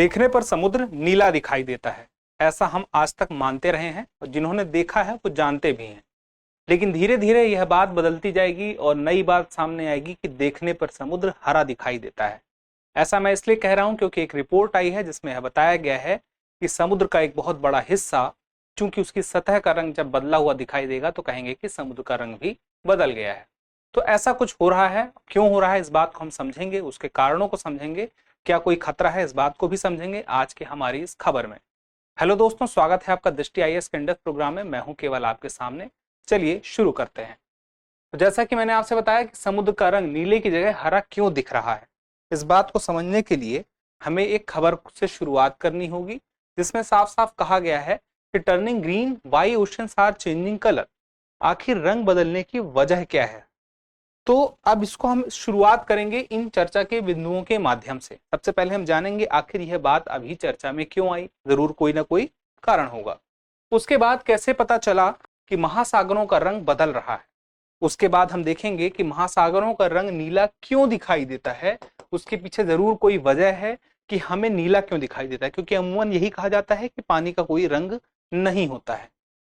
देखने पर समुद्र नीला दिखाई देता है, ऐसा हम आज तक मानते रहे हैं और जिन्होंने देखा है वो जानते भी हैं। लेकिन धीरे धीरे यह बात बदलती जाएगी और नई बात सामने आएगी कि देखने पर समुद्र हरा दिखाई देता है। ऐसा मैं इसलिए कह रहा हूं क्योंकि एक रिपोर्ट आई है जिसमें यह बताया गया है कि समुद्र का एक बहुत बड़ा हिस्सा, चूंकि उसकी सतह का रंग जब बदला हुआ दिखाई देगा तो कहेंगे कि समुद्र का रंग भी बदल गया है। तो ऐसा कुछ हो रहा है, क्यों हो रहा है इस बात को हम समझेंगे, उसके कारणों को समझेंगे, क्या कोई खतरा है इस बात को भी समझेंगे आज की हमारी इस खबर में। हेलो दोस्तों, स्वागत है आपका दृष्टि आईएएस के इंडेक्स प्रोग्राम में। मैं हूं केवल आपके सामने। चलिए शुरू करते हैं। तो जैसा कि मैंने आपसे बताया कि समुद्र का रंग नीले की जगह हरा क्यों दिख रहा है, इस बात को समझने के लिए हमें एक खबर से शुरुआत करनी होगी जिसमें साफ साफ कहा गया है कि turning green why oceans are changing colour. आखिर रंग बदलने की वजह क्या है? तो अब इसको हम शुरुआत करेंगे इन चर्चा के बिंदुओं के माध्यम से। सबसे पहले हम जानेंगे आखिर यह बात अभी चर्चा में क्यों आई। जरूर कोई ना कोई कारण होगा। उसके बाद कैसे पता चला कि महासागरों का रंग बदल रहा है। उसके बाद हम देखेंगे कि महासागरों का रंग नीला क्यों दिखाई देता है। उसके पीछे जरूर कोई वजह है कि हमें नीला क्यों दिखाई देता है, क्योंकि अमूमन यही कहा जाता है कि पानी का कोई रंग नहीं होता है।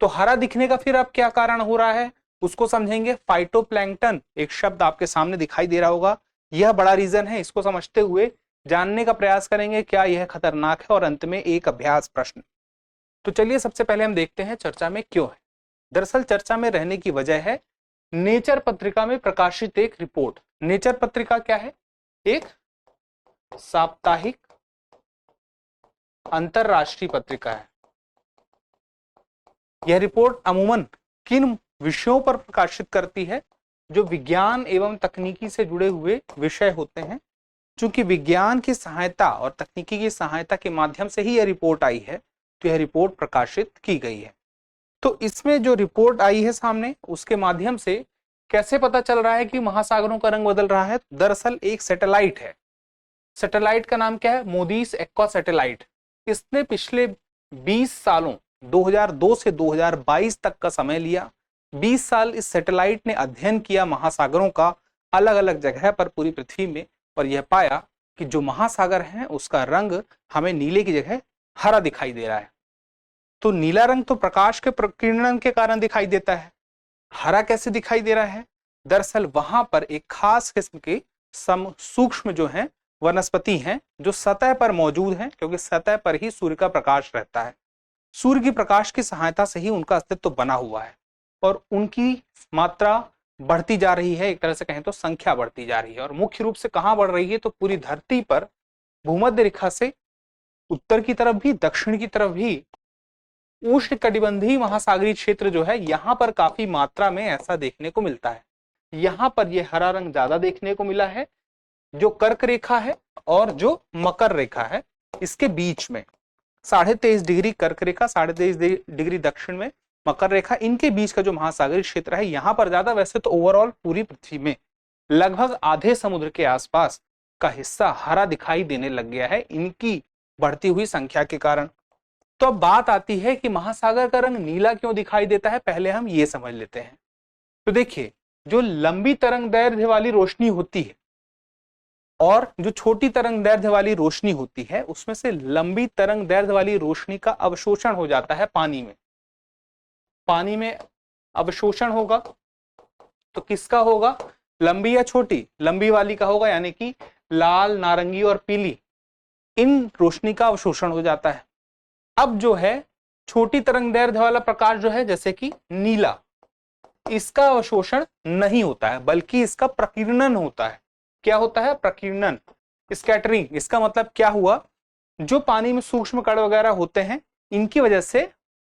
तो हरा दिखने का फिर अब क्या कारण हो रहा है उसको समझेंगे। फाइटोप्लैंक्टन एक शब्द आपके सामने दिखाई दे रहा होगा, यह बड़ा रीजन है। इसको समझते हुए जानने का प्रयास करेंगे क्या यह खतरनाक है, और अंत में एक अभ्यास प्रश्न। तो चलिए सबसे पहले हम देखते हैं चर्चा में क्यों है। दरअसल चर्चा में रहने की वजह है नेचर पत्रिका में प्रकाशित एक रिपोर्ट। नेचर पत्रिका क्या है? एक साप्ताहिक अंतरराष्ट्रीय पत्रिका है। यह रिपोर्ट अमूमन किन विषयों पर प्रकाशित करती है? जो विज्ञान एवं तकनीकी से जुड़े हुए विषय होते हैं। चूंकि विज्ञान की सहायता और तकनीकी की सहायता के माध्यम से ही यह रिपोर्ट आई है, तो यह रिपोर्ट प्रकाशित की गई है। तो इसमें जो रिपोर्ट आई है सामने, उसके माध्यम से कैसे पता चल रहा है कि महासागरों का रंग बदल रहा है? दरअसल एक सैटेलाइट है। सैटेलाइट का नाम क्या है? मोदीस एक्वा सैटेलाइट। इसने पिछले 20 सालों 2002 से 2022 तक का समय लिया। 20 साल इस सैटेलाइट ने अध्ययन किया महासागरों का अलग अलग जगह पर पूरी पृथ्वी में, और यह पाया कि जो महासागर है उसका रंग हमें नीले की जगह हरा दिखाई दे रहा है। तो नीला रंग तो प्रकाश के प्रकीर्णन के कारण दिखाई देता है, हरा कैसे दिखाई दे रहा है? दरअसल वहां पर एक खास किस्म के सूक्ष्म जो है वनस्पति हैं जो सतह पर मौजूद हैं, क्योंकि सतह पर ही सूर्य का प्रकाश रहता है। सूर्य की प्रकाश की सहायता से ही उनका अस्तित्व बना हुआ है और उनकी मात्रा बढ़ती जा रही है। एक तरह से कहें तो संख्या बढ़ती जा रही है, और मुख्य रूप से कहां बढ़ रही है? तो पूरी धरती पर भूमध्य रेखा से उत्तर की तरफ भी दक्षिण की तरफ भी उष्ण कटिबंधीय महासागरीय क्षेत्र जो है, यहां पर काफी मात्रा में ऐसा देखने को मिलता है। यहां पर यह हरा रंग ज्यादा देखने को मिला है। जो कर्क रेखा है और जो मकर रेखा है, इसके बीच में 23.5 डिग्री कर्क रेखा, 23.5 डिग्री दक्षिण में मकर रेखा, इनके बीच का जो महासागरीय क्षेत्र है यहां पर ज्यादा। वैसे तो ओवरऑल पूरी पृथ्वी में लगभग आधे समुद्र के आसपास का हिस्सा हरा दिखाई देने लग गया है इनकी बढ़ती हुई संख्या के कारण। तो अब बात आती है कि महासागर का रंग नीला क्यों दिखाई देता है। पहले हम ये समझ लेते हैं। तो देखिए, जो लंबी तरंग दैर्ध्य वाली रोशनी होती है और जो छोटी तरंग दैर्ध्य वाली रोशनी होती है, उसमें से लंबी तरंग दैर्ध्य वाली रोशनी का अवशोषण हो जाता है पानी में। पानी में अवशोषण होगा तो किसका होगा? लंबी या छोटी? लंबी वाली का होगा, यानी कि लाल, नारंगी और पीली, इन रोशनी का अवशोषण हो जाता है। अब जो है छोटी तरंग दैर्ध्य वाला प्रकाश जो है, जैसे कि नीला, इसका अवशोषण नहीं होता है बल्कि इसका प्रकीर्णन होता है। क्या होता है? प्रकीर्णन, स्कैटरिंग। इसका मतलब क्या हुआ? जो पानी में सूक्ष्म कण वगैरह होते हैं, इनकी वजह से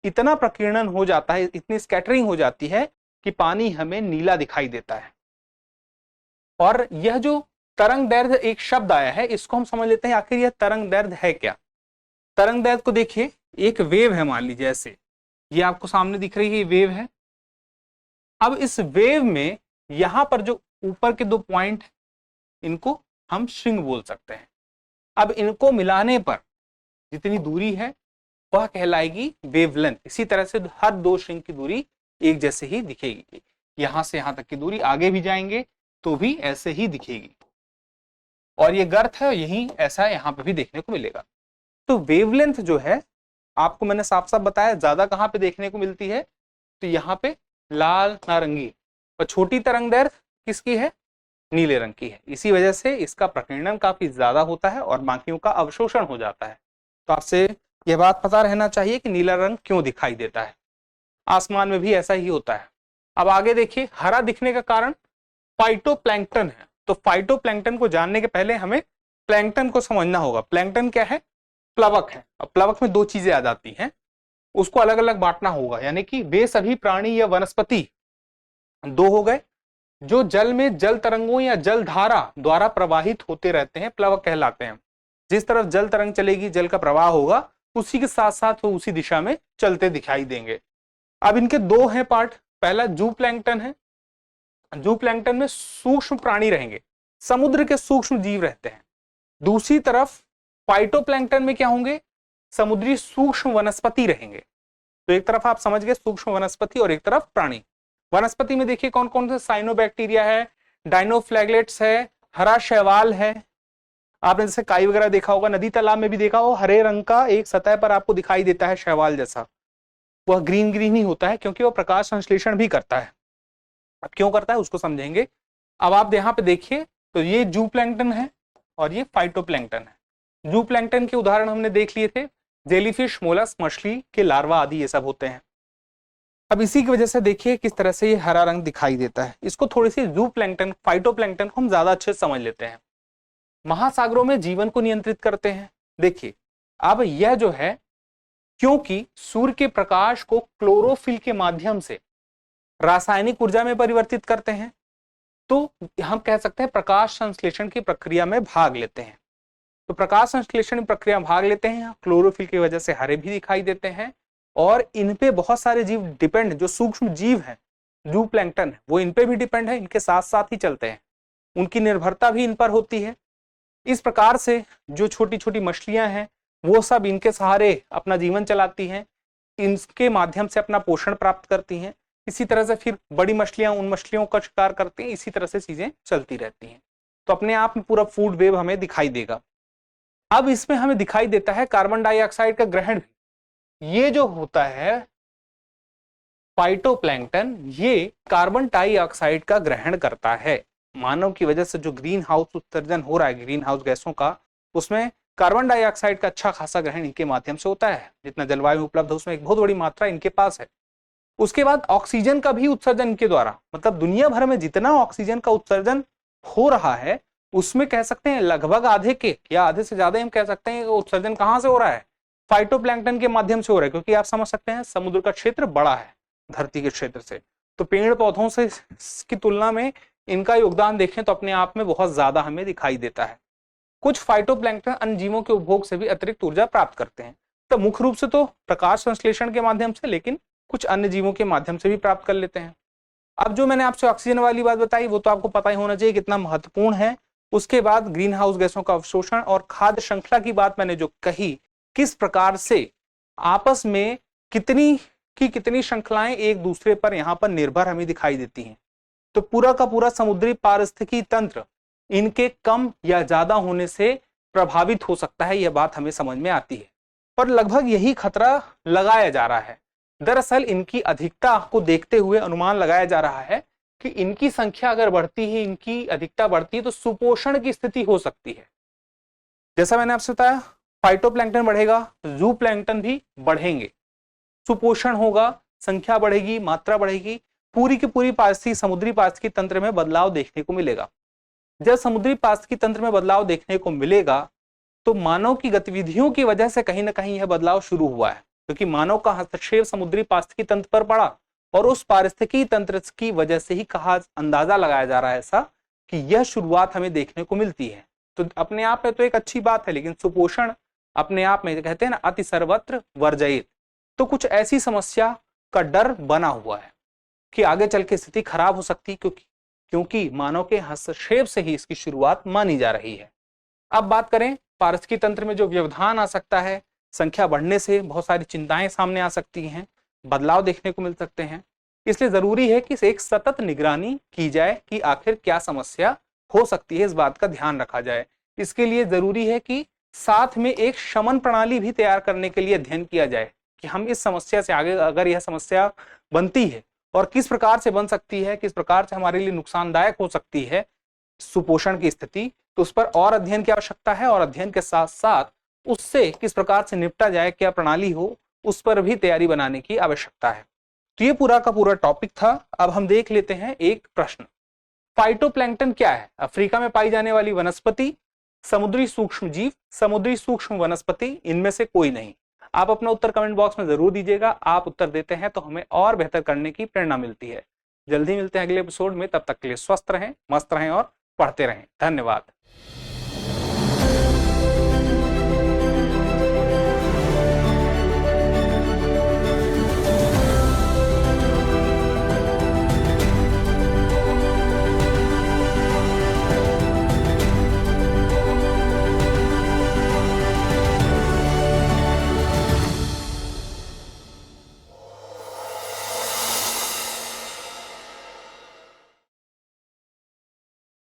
इतना प्रकीर्णन हो जाता है, इतनी स्कैटरिंग हो जाती है कि पानी हमें नीला दिखाई देता है। और यह जो तरंग दैर्ध्य एक शब्द आया है, इसको हम समझ लेते हैं आखिर यह तरंग दैर्ध्य है क्या। तरंग दैर्ध्य को देखिए, एक वेव है, मान लीजिए ऐसे, ये आपको सामने दिख रही है, ये वेव है। अब इस वेव में यहां पर जो ऊपर के दो पॉइंट, इनको हम श्रृंग बोल सकते हैं। अब इनको मिलाने पर जितनी दूरी है वह कहलाएगी वेवलेंथ। इसी तरह से हर दो श्रृंग की दूरी एक जैसे ही दिखेगी। यहां से यहां तक की दूरी आगे भी जाएंगे तो भी ऐसे ही दिखेगी, और ये गर्त है, यही ऐसा यहां पे भी देखने को मिलेगा। तो वेवलेंथ जो है आपको मैंने साफ साफ बताया ज्यादा कहाँ पे देखने को मिलती है, तो यहाँ पे लाल नारंगी, और छोटी तरंग दैर्घ्य किसकी है, नीले रंग की है। इसी वजह से इसका प्रकीर्णन काफी ज्यादा होता है और बाकियों का अवशोषण हो जाता है। तो आपसे यह बात पता रहना चाहिए कि नीला रंग क्यों दिखाई देता है। आसमान में भी ऐसा ही होता है। अब आगे देखिए, हरा दिखने का कारण फाइटोप्लैंक्टन है। तो फाइटोप्लैंक्टन को जानने के पहले हमें प्लैंक्टन को समझना होगा। प्लैंक्टन क्या है, प्लवक है। अब प्लवक में दो चीजें आ जाती हैं, उसको अलग अलग बांटना होगा, यानी कि वे सभी प्राणी या वनस्पति दो हो गए जो जल में जल तरंगों या जल धारा द्वारा प्रवाहित होते रहते हैं, प्लवक कहलाते हैं। जिस तरफ जल तरंग चलेगी, जल का प्रवाह होगा, उसी के साथ साथ वो उसी दिशा में चलते दिखाई देंगे। अब इनके दो हैं पार्ट। पहला जू प्लैंक्टन है। जू प्लैंक्टन में सूक्ष्म प्राणी रहेंगे, समुद्र के सूक्ष्म जीव रहते हैं। दूसरी तरफ फाइटोप्लैंक्टन में क्या होंगे, समुद्री सूक्ष्म वनस्पति रहेंगे। तो एक तरफ आप समझ गए सूक्ष्म वनस्पति और एक तरफ प्राणी। वनस्पति में देखिए कौन कौन से, साइनोबैक्टीरिया है, डाइनोफ्लैगलेट्स है, हरा शैवाल है। आपने जैसे काई वगैरह देखा होगा, नदी तालाब में भी देखा हो, हरे रंग का एक सतह पर आपको दिखाई देता है शैवाल जैसा। वह ग्रीन ग्रीन ही होता है क्योंकि वह प्रकाश संश्लेषण भी करता है। अब क्यों करता है उसको समझेंगे। अब आप यहाँ पे देखिए, तो ये जू प्लैंक्टन है और ये फाइटोप्लैंक्टन है। जू प्लैंक्टन के उदाहरण हमने देख लिए थे, जेलीफिश, मोलस्क, मछली के लार्वा आदि ये सब होते हैं। अब इसी की वजह से देखिए किस तरह से ये हरा रंग दिखाई देता है। इसको थोड़ी सी जू प्लैंक्टन, फाइटोप्लैंक्टन को हम ज्यादा अच्छे से समझ लेते हैं। महासागरों में जीवन को नियंत्रित करते हैं। देखिए अब यह जो है, क्योंकि सूर्य के प्रकाश को क्लोरोफिल के माध्यम से रासायनिक ऊर्जा में परिवर्तित करते हैं, तो हम कह सकते हैं प्रकाश संश्लेषण की प्रक्रिया में भाग लेते हैं। तो प्रकाश संश्लेषण प्रक्रिया में भाग लेते हैं, क्लोरोफिल की वजह से हरे भी दिखाई देते हैं। और इन पे बहुत सारे जीव डिपेंड, जो सूक्ष्म जीव हैं, जू प्लैंक्टन है, वो इन पे भी डिपेंड है, इनके साथ साथ ही चलते हैं, उनकी निर्भरता भी इन पर होती है। इस प्रकार से जो छोटी छोटी मछलियां हैं वो सब इनके सहारे अपना जीवन चलाती हैं, इनके माध्यम से अपना पोषण प्राप्त करती हैं। इसी तरह से फिर बड़ी मछलियां उन मछलियों का शिकार करती हैं, इसी तरह से चीजें चलती रहती हैं। तो अपने आप में पूरा फूड वेब हमें दिखाई देगा। अब इसमें हमें दिखाई देता है कार्बन डाइऑक्साइड का ग्रहण। ये जो होता है फाइटोप्लैंक्टन, ये कार्बन डाइऑक्साइड का ग्रहण करता है। मानव की वजह से जो ग्रीन हाउस उत्सर्जन हो रहा है, ग्रीन हाउस गैसों का, उसमें कार्बन डाइऑक्साइड का अच्छा खासा ग्रहण इनके माध्यम से होता है। जितना जलवायु उपलब्ध है उसमें एक बहुत बड़ी मात्रा इनके पास है। उसके बाद ऑक्सीजन का भी उत्सर्जन इनके द्वारा, मतलब दुनिया भर में जितना ऑक्सीजन का उत्सर्जन हो रहा है उसमें कह सकते हैं लगभग आधे के या आधे से ज्यादा हम कह सकते हैं उत्सर्जन कहां से हो रहा है, फाइटोप्लैंक्टन के माध्यम से हो रहा है। क्योंकि आप समझ सकते हैं समुद्र का क्षेत्र बड़ा है धरती के क्षेत्र से, तो पेड़ पौधों से की तुलना में इनका योगदान देखें तो अपने आप में बहुत ज्यादा हमें दिखाई देता है। कुछ फाइटोप्लैंक्टन अन्य जीवों के उपभोग से भी अतिरिक्त ऊर्जा प्राप्त करते हैं। तो मुख्य रूप से तो प्रकाश संश्लेषण के माध्यम से, लेकिन कुछ अन्य जीवों के माध्यम से भी प्राप्त कर लेते हैं। अब जो मैंने आपसे ऑक्सीजन वाली बात बताई वो तो आपको पता ही होना चाहिए कितना महत्वपूर्ण है। उसके बाद ग्रीन हाउस गैसों का अवशोषण और खाद्य श्रृंखला की बात मैंने जो कही, किस प्रकार से आपस में कितनी श्रृंखलाएं एक दूसरे पर यहाँ पर निर्भर हमें दिखाई देती हैं। तो पूरा का पूरा समुद्री पारिस्थितिकी तंत्र इनके कम या ज्यादा होने से प्रभावित हो सकता है, यह बात हमें समझ में आती है। पर लगभग यही खतरा लगाया जा रहा है। दरअसल इनकी अधिकता को देखते हुए अनुमान लगाया जा रहा है कि इनकी संख्या अगर बढ़ती है, इनकी अधिकता बढ़ती है, तो सुपोषण की स्थिति हो सकती है। जैसा मैंने आपसे बताया, फाइटोप्लैंक्टन बढ़ेगा, जू प्लैंक्टन भी बढ़ेंगे, सुपोषण होगा, संख्या बढ़ेगी, मात्रा बढ़ेगी, पूरी की पूरी पारिस्थितिकी, समुद्री पारिस्थितिकी तंत्र में बदलाव देखने को मिलेगा। जब समुद्री पारिस्थितिकी तंत्र में बदलाव देखने को मिलेगा तो मानव की गतिविधियों की वजह से कहीं ना कहीं यह बदलाव शुरू हुआ है, क्योंकि मानव का हस्तक्षेप समुद्री पारिस्थितिकी तंत्र पर पड़ा और उस पारिस्थितिकी तंत्र की वजह से ही कहा, अंदाजा लगाया जा रहा है ऐसा कि यह शुरुआत हमें देखने को मिलती है। तो अपने आप में तो एक अच्छी बात है, लेकिन सुपोषण अपने आप में कहते हैं ना, अति सर्वत्र वर्जयित। तो कुछ ऐसी समस्या का डर बना हुआ है कि आगे चल के स्थिति खराब हो सकती है, क्योंकि मानव के हस्तक्षेप से ही इसकी शुरुआत मानी जा रही है। अब बात करें पारिस्थितिकी तंत्र में जो व्यवधान आ सकता है, संख्या बढ़ने से बहुत सारी चिंताएं सामने आ सकती हैं, बदलाव देखने को मिल सकते हैं। इसलिए जरूरी है कि एक सतत निगरानी की जाए कि आखिर क्या समस्या हो सकती है, इस बात का ध्यान रखा जाए। इसके लिए जरूरी है कि साथ में एक शमन प्रणाली भी तैयार करने के लिए अध्ययन किया जाए कि हम इस समस्या से आगे, अगर यह समस्या बनती है और किस प्रकार से बन सकती है, किस प्रकार से हमारे लिए नुकसानदायक हो सकती है सुपोषण की स्थिति, तो उस पर और अध्ययन की आवश्यकता है। और अध्ययन के साथ साथ उससे किस प्रकार से निपटा जाए, क्या प्रणाली हो, उस पर भी तैयारी बनाने की आवश्यकता है। तो ये पूरा का पूरा टॉपिक था। अब हम देख लेते हैं एक प्रश्न। फाइटोप्लैंक्टन क्या है? अफ्रीका में पाई जाने वाली वनस्पति, समुद्री सूक्ष्म जीव, समुद्री सूक्ष्म वनस्पति, इनमें से कोई नहीं। आप अपना उत्तर कमेंट बॉक्स में जरूर दीजिएगा। आप उत्तर देते हैं तो हमें और बेहतर करने की प्रेरणा मिलती है। जल्दी मिलते हैं अगले एपिसोड में, तब तक के लिए स्वस्थ रहें, मस्त रहें और पढ़ते रहें। धन्यवाद।